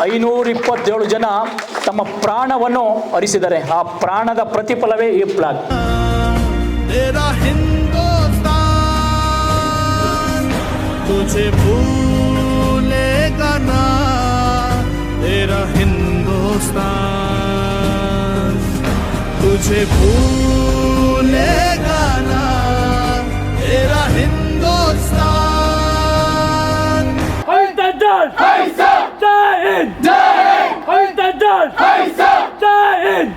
527 ಜನ ತಮ್ಮ ಪ್ರಾಣವನ್ನು ಹರಿಸಿದ್ದಾರೆ. ಆ ಪ್ರಾಣದ ಪ್ರತಿಫಲವೇ ಈ ಫ್ಲಾಗ್. तुझे भूलेगा ना तेरा हिंदुस्तान, तुझे भूलेगा ना तेरा Hindustan. Haizdar Zaid Haizdar Zaid.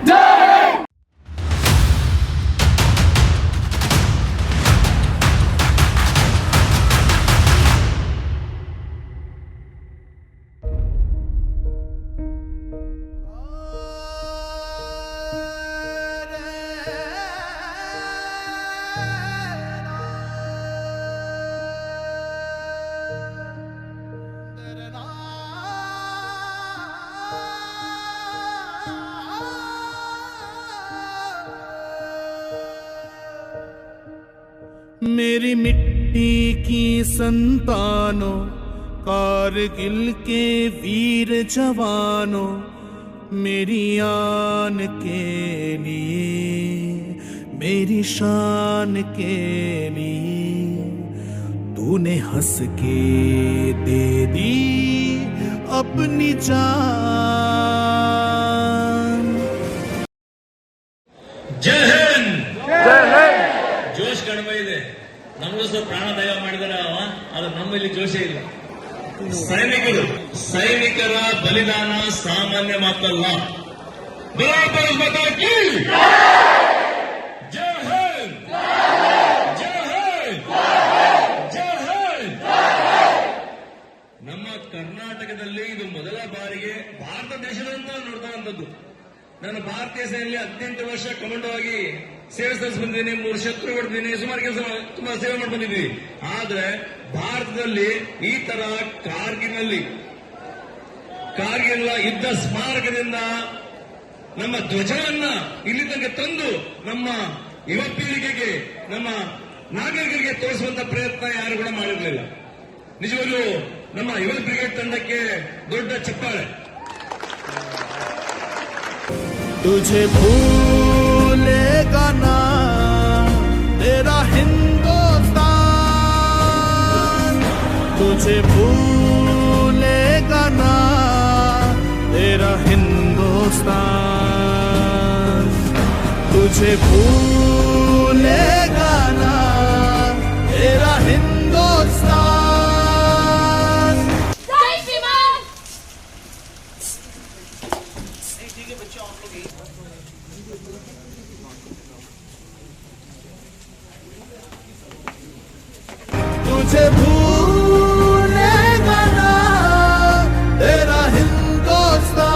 मेरी मिट्टी की संतानों, कारगिल के वीर जवानों, मेरी आन के लिए, मेरी शान के लिए तूने हंस के दे दी अपनी जान. जय हिंद, जय हिंद. ಜೋಶ್ ಕಡಿಮೆ ಇದೆ. ನಮಗೋಸ್ಕರ ಪ್ರಾಣ ದಯ ಮಾಡಿದರೆ ಆದ್ರೆ ನಮ್ಮಲ್ಲಿ ಜೋಶೇ ಇಲ್ಲ. ಸೈನಿಕರ ಬಲಿದಾನ ಸಾಮಾನ್ಯ ಮಾತಲ್ಲ. ಜೈ ಹಿಂದ್, ಜೈ ಹಿಂದ್, ಜೈ ಹಿಂದ್. ನಮ್ಮ ಕರ್ನಾಟಕದಲ್ಲಿ ಇದು ಮೊದಲ ಬಾರಿಗೆ ಭಾರತ ದೇಶದಿಂದ ನೋಡ್ತಕ್ಕಂಥದ್ದು. ನಾನು ಭಾರತೀಯ ಸೇನೆಯಲ್ಲಿ 18 ವರ್ಷ ಕಮಾಂಡೋ ಆಗಿ ಸೇವೆ ಸಲ್ಲಿಸಿ ಬಂದಿದ್ದೀನಿ. 3 ಶತ್ರು ಹೊಡೆದಿದ್ದೀನಿ. ಸುಮಾರು ಕೆಲಸ ತುಂಬಾ ಸೇವೆ ಮಾಡಿ ಬಂದಿದ್ದೀವಿ. ಆದ್ರೆ ಭಾರತದಲ್ಲಿ ಈ ತರ ಕಾರ್ಗಿಲ್ ಯುದ್ಧ ಸ್ಮಾರಕದಿಂದ ನಮ್ಮ ಧ್ವಜವನ್ನ ಇಲ್ಲಿ ತನಕ ತಂದು ನಮ್ಮ ಯುವ ಪೀಳಿಗೆಗೆ, ನಮ್ಮ ನಾಗರಿಕರಿಗೆ ತೋರಿಸುವಂತ ಪ್ರಯತ್ನ ಯಾರು ಕೂಡ ಮಾಡಿರಲಿಲ್ಲ. ನಿಜವಾಗ್ಲೂ ನಮ್ಮ ಯುವ ಬ್ರಿಗೇಡ್ ತಂಡಕ್ಕೆ ದೊಡ್ಡ ಚಪ್ಪಾಳೆ. तुझे भूलेगा ना तेरा हिंदुस्तान, तुझे भूलेगा ना तेरा हिंदुस्तान, तुझे भूलेगा ना तेरा हिंदुस्तान. तुझे भूलेगा ना तेरा हिंदुस्तान.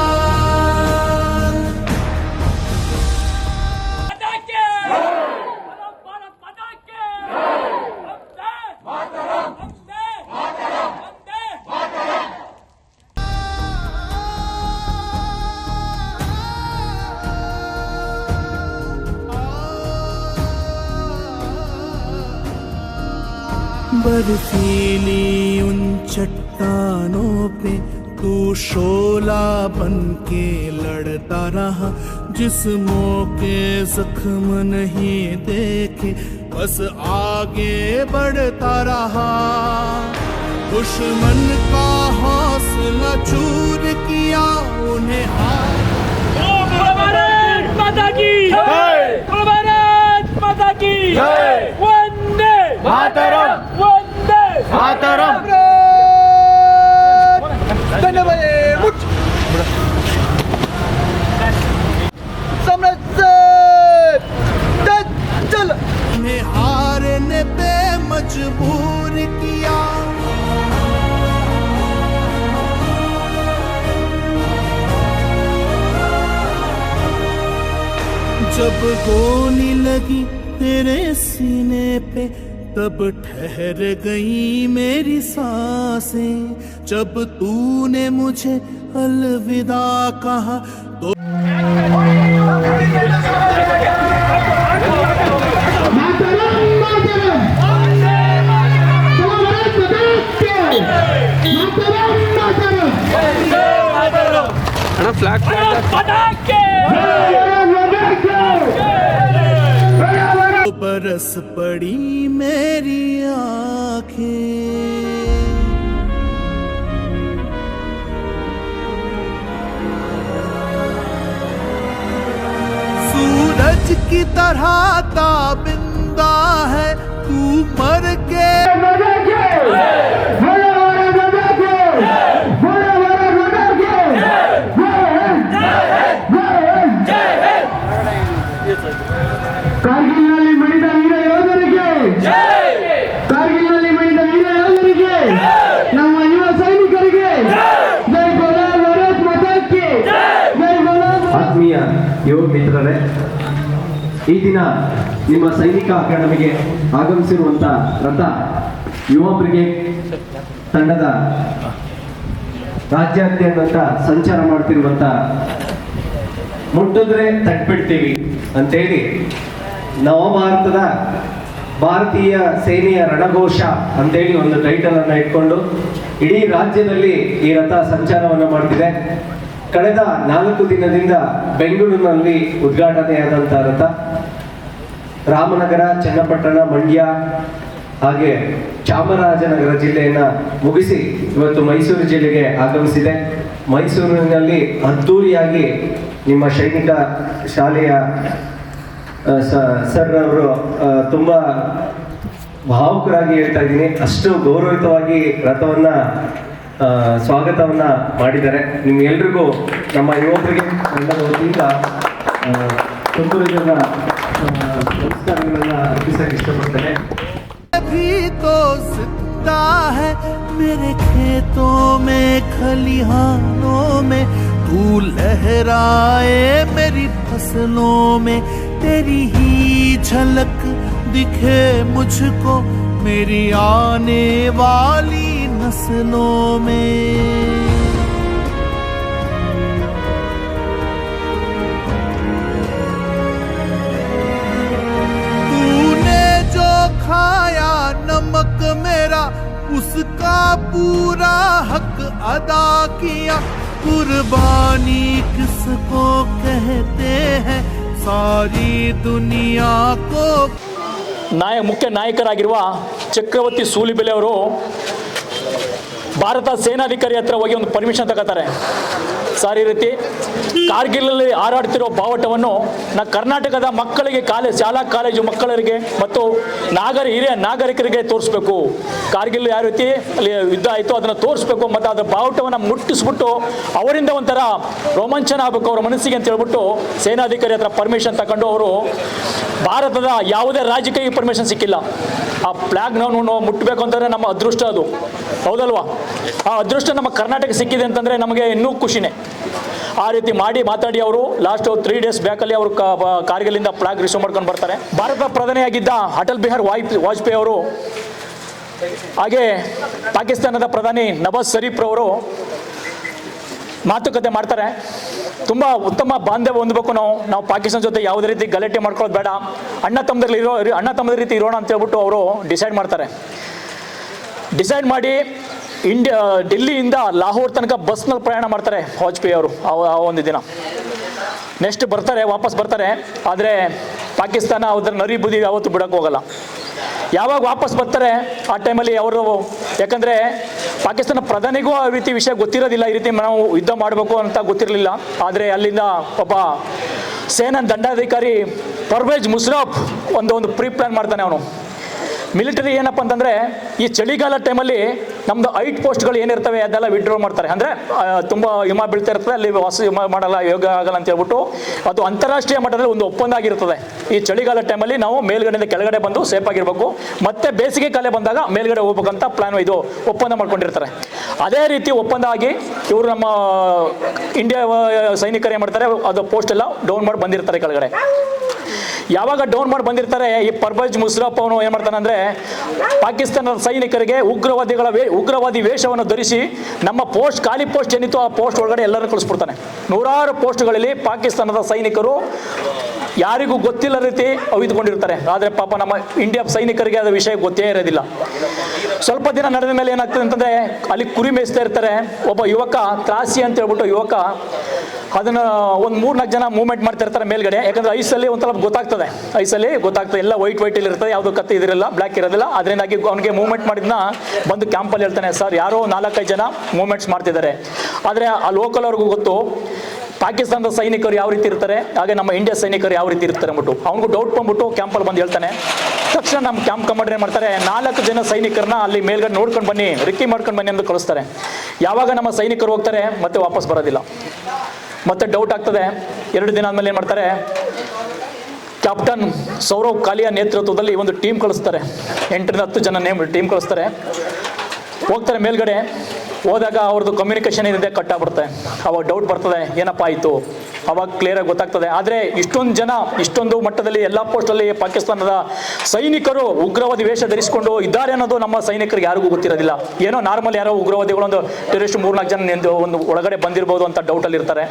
बर्फीली उन चट्टानों पे तू शोला बन के लड़ता रहा. जिस्मों के जख्म नहीं देखे, बस आगे बढ़ता रहा. दुश्मन का हौसला चूर किया, उन्हें भारत माता की जय, भारत माता की जय. वंदे मातरम, वंदे मातरम. धन्यवाद. हारने पे मजबूर किया. जब गोली लगी तेरे सीने पे, तब ठहर गई मेरी सांसें. जब तूने मुझे अलविदा कहा तो मातरम. भारत माता की बरस पड़ी मेरी आँखें, सूरज की तरह ताबिंदा है तू मर के। ಕಾರ್ಗಿಲ್ನಲ್ಲಿ ಮಡಿದ ವೀರ ಯೋಧರಿಗೆ, ಕಾರ್ಗಿಲ್ನಲ್ಲಿ ಮಡಿದ ವೀರ ಯೋಧರಿಗೆ, ನಮ್ಮ ಯುವ ಸೈನಿಕರಿಗೆ ಜೈ ಬೋಲೋ ಭಾರತ್ ಮಾತಾ ಕಿ ಜೈ ಬೋಲೋ. ಆತ್ಮೀಯ ಯುವ ಮಿತ್ರರೇ, ಈ ದಿನ ನಿಮ್ಮ ಸೈನಿಕ ಅಕಾಡೆಮಿಗೆ ಆಗಮಿಸಿರುವಂಥ ರಥ ಯುವ ಬ್ರಿಗೇಡ್ ತಂಡದ ರಾಜ್ಯಾದ್ಯಂತ ಸಂಚಾರ ಮಾಡ್ತಿರುವಂಥ ಮುಟ್ಟಿದ್ರೆ ತಟ್ಬಿಡ್ತೀವಿ ಅಂತೇಳಿ ನವಭಾರತದ ಭಾರತೀಯ ಸೇನೆಯ ರಣಘೋಷ ಅಂತೇಳಿ ಒಂದು ಟೈಟಲ್ ಅನ್ನು ಇಟ್ಕೊಂಡು ಇಡೀ ರಾಜ್ಯದಲ್ಲಿ ಈ ರಥ ಸಂಚಾರವನ್ನು ಮಾಡ್ತಿದೆ. ಕಳೆದ 4 ದಿನದಿಂದ ಬೆಂಗಳೂರಿನಲ್ಲಿ ಉದ್ಘಾಟನೆಯಾದಂಥ ರಥ ರಾಮನಗರ, ಚನ್ನಪಟ್ಟಣ, ಮಂಡ್ಯ ಹಾಗೆ ಚಾಮರಾಜನಗರ ಜಿಲ್ಲೆಯನ್ನ ಮುಗಿಸಿ ಇವತ್ತು ಮೈಸೂರು ಜಿಲ್ಲೆಗೆ ಆಗಮಿಸಿದೆ. ಮೈಸೂರಿನಲ್ಲಿ ಅದ್ದೂರಿಯಾಗಿ ನಿಮ್ಮ ಸೈನಿಕ ಶಾಲೆಯ ಸರ್ ಅವರು ತುಂಬ ಭಾವುಕರಾಗಿ ಹೇಳ್ತಾ ಇದ್ದೀನಿ, ಅಷ್ಟು ಗೌರವಿತವಾಗಿ ರಥವನ್ನ ಸ್ವಾಗತವನ್ನ ಮಾಡಿದ್ದಾರೆ. ನಿಮ್ಗೆಲ್ರಿಗೂ ನಮ್ಮ ಯುವಕರಿಗೆ ನನ್ನ ವತಿಯಿಂದ ತುಂಬ ನಮಸ್ಕಾರಗಳನ್ನ ಅರ್ಪಿಸಕ್ಕೆ ಇಷ್ಟಪಡ್ತೇನೆ. भी तो जिंदा है मेरे खेतों में, खलिहानों में, तू लहराए मेरी फसलों में, तेरी ही झलक दिखे मुझको मेरी आने वाली नस्लों में। खाया नमक मेरा उसका पूरा हक अदा किया, कुर्बानी किसको कहते हैं सारी दुनिया को। ಮುಖ್ಯ ನಾಯಕರಾಗಿರುವ ಚಕ್ರವರ್ತಿ ಸೂಲಿಬೆಲೆ ಅವರು ಭಾರತ ಸೇನಾಧಿಕಾರಿ ಹತ್ರ ಹೋಗಿ ಒಂದು ಪರ್ಮಿಷನ್ ತಗೋತಾರೆ. ಸರ್, ಈ ರೀತಿ ಕಾರ್ಗಿಲಲ್ಲಿ ಹಾರಾಡ್ತಿರೋ ಬಾವಟವನ್ನು ಕರ್ನಾಟಕದ ಮಕ್ಕಳಿಗೆ, ಶಾಲಾ ಕಾಲೇಜು ಮಕ್ಕಳರಿಗೆ ಮತ್ತು ಹಿರಿಯ ನಾಗರಿಕರಿಗೆ ತೋರಿಸ್ಬೇಕು. ಕಾರ್ಗಿಲ್ ಯಾವ ರೀತಿ ಅಲ್ಲಿ ಯುದ್ಧ ಆಯಿತು ಅದನ್ನು ತೋರಿಸ್ಬೇಕು ಮತ್ತು ಅದರ ಬಾವಟವನ್ನು ಮುಟ್ಟಿಸ್ಬಿಟ್ಟು ಅವರಿಂದ ಒಂಥರ ರೋಮಾಂಚನ ಆಗಬೇಕು ಅವರ ಮನಸ್ಸಿಗೆ ಅಂತ ಹೇಳ್ಬಿಟ್ಟು ಸೇನಾಧಿಕಾರಿ ಹತ್ರ ಪರ್ಮಿಷನ್ ತಗೊಂಡು ಅವರು ಭಾರತದ ಯಾವುದೇ ರಾಜ್ಯಕ್ಕೆ ಈ ಪರ್ಮಿಷನ್ ಸಿಕ್ಕಿಲ್ಲ. ಆ ಫ್ಲಾಗ್ ನಾವು ಮುಟ್ಟಬೇಕು ಅಂತಂದರೆ ನಮ್ಮ ಅದೃಷ್ಟ, ಅದು ಹೌದಲ್ವಾ? ಆ ಅದೃಷ್ಟ ನಮ್ಮ ಕರ್ನಾಟಕ ಸಿಕ್ಕಿದೆ ಅಂತಂದರೆ ನಮಗೆ ಇನ್ನೂ ಖುಷಿನೇ. ಆ ರೀತಿ ಮಾತಾಡಿ ಅವರು ಲಾಸ್ಟ್ 3 ಡೇಸ್ ಬ್ಯಾಕಲ್ಲಿ ಅವರು ಕಾರ್ಗಿಲಿಂದ ಫ್ಲಾಗ್ ರಿಸೀವ್ ಮಾಡ್ಕೊಂಡು ಬರ್ತಾರೆ. ಭಾರತ ಪ್ರಧಾನಿಯಾಗಿದ್ದ ಅಟಲ್ ಬಿಹಾರಿ ವಾಜಪೇಯಿ ಅವರು ಹಾಗೆ ಪಾಕಿಸ್ತಾನದ ಪ್ರಧಾನಿ ನವಾಜ್ ಶರೀಫ್ ರವರು ಮಾತುಕತೆ ಮಾಡ್ತಾರೆ. ತುಂಬ ಉತ್ತಮ ಬಾಂಧವ್ಯ ಹೊಂದಬೇಕು, ನಾವು ಪಾಕಿಸ್ತಾನ ಜೊತೆ ಯಾವುದೇ ರೀತಿ ಗಲಾಟೆ ಮಾಡ್ಕೊಳ್ಳೋದು ಬೇಡ, ಅಣ್ಣ ತಮ್ಮದ ರೀತಿ ಇರೋಣ ಅಂತ ಹೇಳ್ಬಿಟ್ಟು ಅವರು ಡಿಸೈಡ್ ಮಾಡ್ತಾರೆ. ಡಿಸೈಡ್ ಮಾಡಿ ಡೆಲ್ಲಿಯಿಂದ ಲಾಹೋರ್ ತನಕ ಬಸ್ನಲ್ಲಿ ಪ್ರಯಾಣ ಮಾಡ್ತಾರೆ ವಾಜಪೇಯಿ ಅವರು ಆ ಒಂದು ದಿನ. ನೆಕ್ಸ್ಟ್ ವಾಪಸ್ ಬರ್ತಾರೆ. ಆದರೆ ಪಾಕಿಸ್ತಾನ ಅದರ ನರಿ ಬುದಿ ಯಾವತ್ತೂ ಬಿಡೋಕ್ಕೆ ಹೋಗಲ್ಲ. ಯಾವಾಗ ವಾಪಸ್ ಬರ್ತಾರೆ ಆ ಟೈಮಲ್ಲಿ ಅವರು, ಯಾಕಂದರೆ ಪಾಕಿಸ್ತಾನ ಪ್ರಧಾನಿಗೂ ಆ ರೀತಿ ವಿಷಯ ಗೊತ್ತಿರೋದಿಲ್ಲ, ಈ ರೀತಿ ನಾವು ಯುದ್ಧ ಮಾಡಬೇಕು ಅಂತ ಗೊತ್ತಿರಲಿಲ್ಲ. ಆದರೆ ಅಲ್ಲಿಂದ ಒಬ್ಬ ಸೇನಾ ದಂಡಾಧಿಕಾರಿ ಪರ್ವೇಜ್ ಮುಷರಫ್ ಒಂದು ಪ್ರೀ ಪ್ಲಾನ್ ಮಾಡ್ತಾನೆ. ಅವನು ಮಿಲಿಟರಿ ಏನಪ್ಪ ಅಂತಂದರೆ ಈ ಚಳಿಗಾಲ ಟೈಮಲ್ಲಿ ನಮ್ಮದು 8 ಪೋಸ್ಟ್ಗಳು ಏನಿರ್ತವೆ ಅದೆಲ್ಲ ವಿಡ್ರಾ ಮಾಡ್ತಾರೆ. ಅಂದರೆ ತುಂಬ ಹಿಮ ಬೀಳ್ತಾ ಇರ್ತದೆ, ಅಲ್ಲಿ ವಾಸ ಹಿಮ ಮಾಡಲ್ಲ, ಯೋಗ ಆಗಲ್ಲ ಅಂತ ಹೇಳ್ಬಿಟ್ಟು ಅದು ಅಂತಾರಾಷ್ಟ್ರೀಯ ಮಟ್ಟದಲ್ಲಿ ಒಂದು ಒಪ್ಪಂದ ಆಗಿರ್ತದೆ. ಈ ಚಳಿಗಾಲ ಟೈಮಲ್ಲಿ ನಾವು ಮೇಲ್ಗಡೆಯಿಂದ ಕೆಳಗಡೆ ಬಂದು ಸೇಫ್ ಆಗಿರಬೇಕು, ಮತ್ತೆ ಬೇಸಿಗೆ ಕಾಲ ಬಂದಾಗ ಮೇಲ್ಗಡೆ ಹೋಗ್ಬೇಕಂತ ಪ್ಲಾನ್ ಒಪ್ಪಂದ ಮಾಡ್ಕೊಂಡಿರ್ತಾರೆ. ಅದೇ ರೀತಿ ಒಪ್ಪಂದ ಆಗಿ ಇವರು ನಮ್ಮ ಇಂಡಿಯಾ ಸೈನಿಕರು ಏನು ಮಾಡ್ತಾರೆ, ಅದು ಪೋಸ್ಟ್ ಎಲ್ಲ ಡೌನ್ ಮಾಡಿ ಬಂದಿರ್ತಾರೆ ಕೆಳಗಡೆ. ಯಾವಾಗ ಡೌನ್ ಮಾಡಿ ಬಂದಿರ್ತಾರೆ, ಈ ಪರ್ವೇಜ್ ಮುಷರಫ್ ಅವನು ಏನು ಮಾಡ್ತಾನೆ ಅಂದರೆ ಪಾಕಿಸ್ತಾನದ ಸೈನಿಕರಿಗೆ ಉಗ್ರವಾದಿ ವೇಷವನ್ನು ಧರಿಸಿ ನಮ್ಮ ಖಾಲಿ ಪೋಸ್ಟ್ ಏನಿತ್ತು ಆ ಪೋಸ್ಟ್ ಒಳಗಡೆ ಎಲ್ಲರೂ ಕಳಿಸ್ಬಿಡ್ತಾನೆ. 100 ಪೋಸ್ಟ್ಗಳಲ್ಲಿ ಪಾಕಿಸ್ತಾನದ ಸೈನಿಕರು ಯಾರಿಗೂ ಗೊತ್ತಿಲ್ಲ ರೀತಿ ಅವಿದುಕೊಂಡಿರ್ತಾರೆ. ಆದರೆ ಪಾಪ ನಮ್ಮ ಇಂಡಿಯಾ ಸೈನಿಕರಿಗೆ ಅದು ವಿಷಯ ಗೊತ್ತೇ ಇರೋದಿಲ್ಲ. ಸ್ವಲ್ಪ ದಿನ ನಡೆದ ಮೇಲೆ ಏನಾಗ್ತದೆ ಅಂತಂದರೆ ಅಲ್ಲಿ ಕುರಿ ಮೇಯಿಸ್ತಾ ಇರ್ತಾರೆ. ಒಬ್ಬ ಯುವಕ ತ್ರಾಸಿ ಅಂತ ಹೇಳ್ಬಿಟ್ಟು ಯುವಕ ಅದನ್ನು ಒಂದು 3-4 ಜನ ಮೂವ್ಮೆಂಟ್ ಮಾಡ್ತಾ ಇರ್ತಾರೆ ಮೇಲ್ಗಡೆ. ಯಾಕಂದರೆ ಐಸಲ್ಲಿ ಒಂಥರ ಗೊತ್ತಾಗ್ತದೆ, ಐಸಲ್ಲಿ ಗೊತ್ತಾಗ್ತದೆ, ಎಲ್ಲ ವೈಟ್ ಇರ್ತದೆ, ಯಾವುದು ಕತ್ತಿ ಇದಿರಲ್ಲ, ಬ್ಲ್ಯಾಕ್ ಇರೋದಿಲ್ಲ. ಅದರಿಂದಾಗಿ ಅವನಿಗೆ ಮೂವ್ಮೆಂಟ್ ಮಾಡಿದ್ನ ಬಂದು ಕ್ಯಾಂಪಲ್ಲಿ ಹೇಳ್ತಾನೆ, ಸರ್ ಯಾರೋ 4-5 ಜನ ಮೂವ್ಮೆಂಟ್ಸ್ ಮಾಡ್ತಿದ್ದಾರೆ. ಆದರೆ ಆ ಲೋಕಲ್ ಅವ್ರಿಗೂ ಗೊತ್ತು ಪಾಕಿಸ್ತಾನದ ಸೈನಿಕರು ಯಾವ ರೀತಿ ಇರ್ತಾರೆ, ಹಾಗೆ ನಮ್ಮ ಇಂಡಿಯಾ ಸೈನಿಕರು ಯಾವ ರೀತಿ ಇರ್ತಾರೆ ಅಂದ್ಬಿಟ್ಟು ಅವ್ನಿಗೂ ಡೌಟ್ ಬಂದ್ಬಿಟ್ಟು ಕ್ಯಾಂಪಲ್ಲಿ ಬಂದು ಹೇಳ್ತಾನೆ. ತಕ್ಷಣ ನಮ್ಮ ಕ್ಯಾಂಪ್ ಕಮಾಂಡರ್ ಏನು ಮಾಡ್ತಾರೆ, 4 ಜನ ಸೈನಿಕರನ್ನ ಅಲ್ಲಿ ಮೇಲ್ಗಡೆ ನೋಡ್ಕೊಂಡು ಬನ್ನಿ, ರಿಕ್ಕಿ ಮಾಡ್ಕೊಂಡು ಬನ್ನಿ ಅಂತ ಕಳಿಸ್ತಾರೆ. ಯಾವಾಗ ನಮ್ಮ ಸೈನಿಕರು ಹೋಗ್ತಾರೆ ಮತ್ತೆ ವಾಪಸ್ ಬರೋದಿಲ್ಲ. ಮತ್ತೆ ಡೌಟ್ ಆಗ್ತದೆ. 2 ದಿನ ಆದಮೇಲೆ ಏನು ಮಾಡ್ತಾರೆ, ಕ್ಯಾಪ್ಟನ್ ಸೌರವ್ ಕಾಲಿಯ ನೇತೃತ್ವದಲ್ಲಿ ಒಂದು ಟೀಮ್ ಕಳಿಸ್ತಾರೆ. 8-10 ಜನ ಟೀಮ್ ಕಳಿಸ್ತಾರೆ. ಹೋಗ್ತಾರೆ ಮೇಲ್ಗಡೆ. ಹೋದಾಗ ಅವ್ರದ್ದು ಕಮ್ಯುನಿಕೇಷನ್ ಏನಿದೆ ಕಟ್ ಆಗ್ಬಿಡುತ್ತೆ. ಅವಾಗ ಡೌಟ್ ಬರ್ತದೆ, ಏನಪ್ಪ ಆಯಿತು. ಅವಾಗ ಕ್ಲಿಯರಾಗಿ ಗೊತ್ತಾಗ್ತದೆ. ಆದರೆ ಇಷ್ಟೊಂದು ಮಟ್ಟದಲ್ಲಿ ಎಲ್ಲ ಪೋಸ್ಟಲ್ಲಿ ಪಾಕಿಸ್ತಾನದ ಸೈನಿಕರು ಉಗ್ರವಾದಿ ವೇಷ ಧರಿಸಿಕೊಂಡು ಇದ್ದಾರೆ ಅನ್ನೋದು ನಮ್ಮ ಸೈನಿಕರಿಗೆ ಯಾರಿಗೂ ಗೊತ್ತಿರೋದಿಲ್ಲ. ಏನೋ ನಾರ್ಮಲ್ ಯಾರೋ ಉಗ್ರವಾದಿಗಳೊಂದು ಟೆರರಿಸ್ಟ್ 3-4 ಜನ ಒಂದು ಒಳಗಡೆ ಬಂದಿರ್ಬೋದು ಅಂತ ಡೌಟಲ್ಲಿ ಇರ್ತಾರೆ.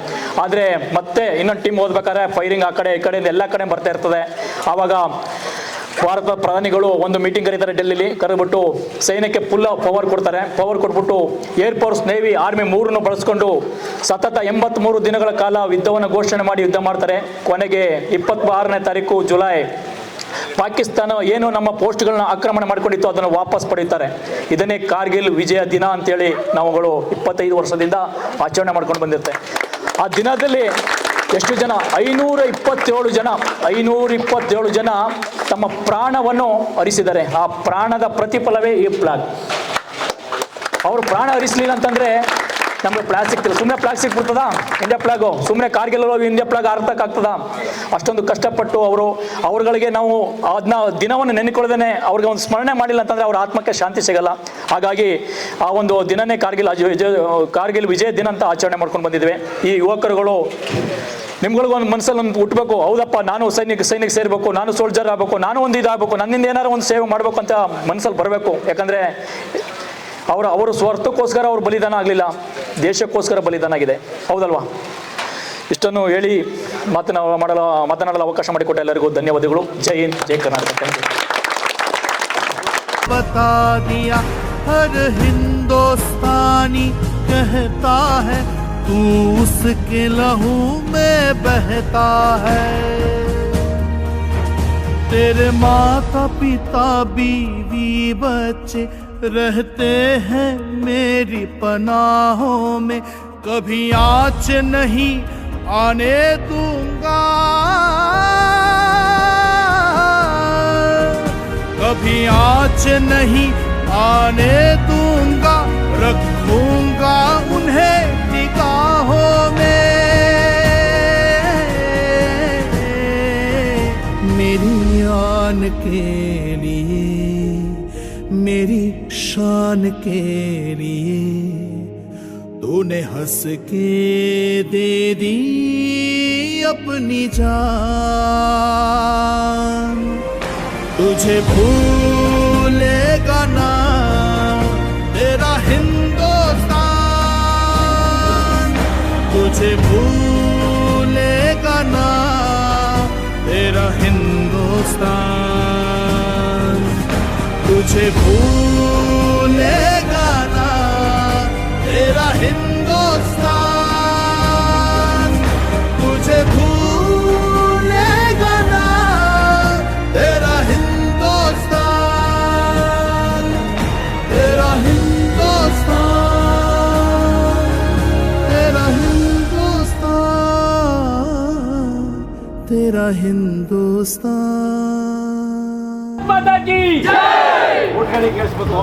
ಆದರೆ ಮತ್ತೆ ಇನ್ನೊಂದು ಟೀಮ್ ಓದ್ಬೇಕಾದ್ರೆ ಫೈರಿಂಗ್ ಆ ಕಡೆ ಈ ಕಡೆಯಿಂದ ಎಲ್ಲ ಕಡೆ ಬರ್ತಾ ಇರ್ತದೆ. ಆವಾಗ ಭಾರತದ ಪ್ರಧಾನಿಗಳು ಒಂದು ಮೀಟಿಂಗ್ ಕರೀತಾರೆ ಡೆಲ್ಲಿಲಿ. ಕರೆದ್ಬಿಟ್ಟು ಸೈನ್ಯಕ್ಕೆ ಫುಲ್ ಪವರ್ ಕೊಡ್ತಾರೆ. ಪವರ್ ಕೊಟ್ಬಿಟ್ಟು ಏರ್ಫೋರ್ಸ್, ನೇವಿ, ಆರ್ಮಿ 3 ಬಳಸ್ಕೊಂಡು ಸತತ 83 ದಿನಗಳ ಕಾಲ ಯುದ್ಧವನ್ನು ಘೋಷಣೆ ಮಾಡಿ ಯುದ್ಧ ಮಾಡ್ತಾರೆ. ಕೊನೆಗೆ 26ನೇ ತಾರೀಕು ಜುಲೈ ಪಾಕಿಸ್ತಾನ ಏನು ನಮ್ಮ ಪೋಸ್ಟ್ಗಳನ್ನ ಆಕ್ರಮಣ ಮಾಡ್ಕೊಂಡಿತ್ತು ಅದನ್ನು ವಾಪಸ್ ಪಡೀತಾರೆ. ಇದನ್ನೇ ಕಾರ್ಗಿಲ್ ವಿಜಯ ದಿನ ಅಂತೇಳಿ ನಾವುಗಳು 25 ವರ್ಷದಿಂದ ಆಚರಣೆ ಮಾಡ್ಕೊಂಡು ಬಂದಿರುತ್ತೆ. ಆ ದಿನದಲ್ಲಿ ಎಷ್ಟು ಜನ, 527 ಜನ ತಮ್ಮ ಪ್ರಾಣವನ್ನು ಹರಿಸಿದ್ದಾರೆ. ಆ ಪ್ರಾಣದ ಪ್ರತಿಫಲವೇ ಈ ಫ್ಲಾಗ್. ಅವರು ಪ್ರಾಣ ಹರಿಸಲಿಲ್ಲ ಅಂತಂದರೆ ನಮಗೆ ಫ್ಲಾಗ್ ಸಿಗ್ತಿಲ್ಲ. ಸುಮ್ಮನೆ ಫ್ಲಾಗ್ ಸಿಕ್ಬಿಡ್ತದ ಇಂಡಿಯಾ ಫ್ಲಾಗು? ಸುಮ್ಮನೆ ಕಾರ್ಗಿಲ್ ಇಂಡಿಯಾ ಫ್ಲಾಗ್ ಆರ್ತಕ್ಕಾಗ್ತದ? ಅಷ್ಟೊಂದು ಕಷ್ಟಪಟ್ಟು ಅವ್ರಗಳಿಗೆ ನಾವು ಅದನ್ನ ದಿನವನ್ನು ನೆನೆಕೊಳ್ಳದೇನೆ ಅವ್ರಿಗೆ ಒಂದು ಸ್ಮರಣೆ ಮಾಡಿಲ್ಲ ಅಂತಂದರೆ ಅವ್ರ ಆತ್ಮಕ್ಕೆ ಶಾಂತಿ ಸಿಗಲ್ಲ. ಹಾಗಾಗಿ ಆ ಒಂದು ದಿನನೇ ಕಾರ್ಗಿಲ್ ವಿಜಯ ದಿನ ಅಂತ ಆಚರಣೆ ಮಾಡ್ಕೊಂಡು ಬಂದಿದ್ವಿ. ಈ ಯುವಕರುಗಳು ನಿಮ್ಗಳಿಗೂ ಒಂದು ಮನಸ್ಸಲ್ಲಿ ಒಂದು ಹುಟ್ಟಬೇಕು, ಹೌದಪ್ಪ ನಾನು ಸೈನಿಕ ಸೇರಬೇಕು, ನಾನು ಸೋಲ್ಜರ್ ಆಗಬೇಕು, ನಾನು ಒಂದು ಇದಾಗಬೇಕು, ನನ್ನಿಂದ ಏನಾರು ಒಂದು ಸೇವೆ ಮಾಡಬೇಕು ಅಂತ ಮನಸ್ಸಲ್ಲಿ ಬರಬೇಕು. ಯಾಕಂದರೆ ಅವರು ಸ್ವಾರ್ಥಕ್ಕೋಸ್ಕರ ಅವ್ರು ಬಲಿದಾನ ಆಗಲಿಲ್ಲ, ದೇಶಕ್ಕೋಸ್ಕರ ಬಲಿದಾನ ಆಗಿದೆ. ಹೌದಲ್ವಾ? ಇಷ್ಟನ್ನು ಹೇಳಿ ಮಾತನಾಡಲು ಅವಕಾಶ ಮಾಡಿಕೊಟ್ಟ ಎಲ್ಲರಿಗೂ ಧನ್ಯವಾದಗಳು. ಜೈ ಹಿಂದ್, ಜೈ ಕರ್ನಾಟಕ. बता दिया हर हिंदुस्तानी कहता है तू उसके लहू में बहता है। तेरे माता पिता बीवी बच्चे रहते हैं मेरी पनाहों में, कभी आँच नहीं आने दूंगा, कभी आँच नहीं आने दूंगा, रखूंगा उन्हें निगाहों में। मेरी आन के लिए, मेरी शान के लिए तूने हंस के दे दी अपनी जान। तुझे भूलेगा ना तेरा हिंदुस्तान, तुझे भूलेगा ना तेरा हिंदुस्तान, तुझे भूलेगा ना तेरा हिंदुस्तान, तुझे भूलेगा ना तेरा हिंदुस्तान, तेरा हिंदुस्तान, तेरा हिंदुस्तान, तेरा हिंदुस्तान। माता की जय। ಓಟ್ಗಳಿಗೆ ಕೇಳಿಸ್ಬೇಕು.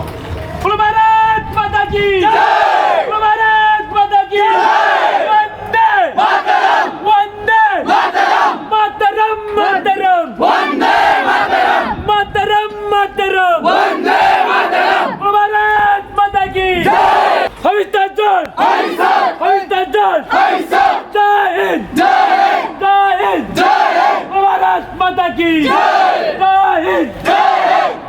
भारत माता की जय। भारत माता की जय। वंदे मातरम, वंदे मातरम, मातरम मातरम, वंदे मातरम, मातरम मातरम, वंदे मातरम। भारत माता की जय। हविष्ठा जोर, हविष्ठा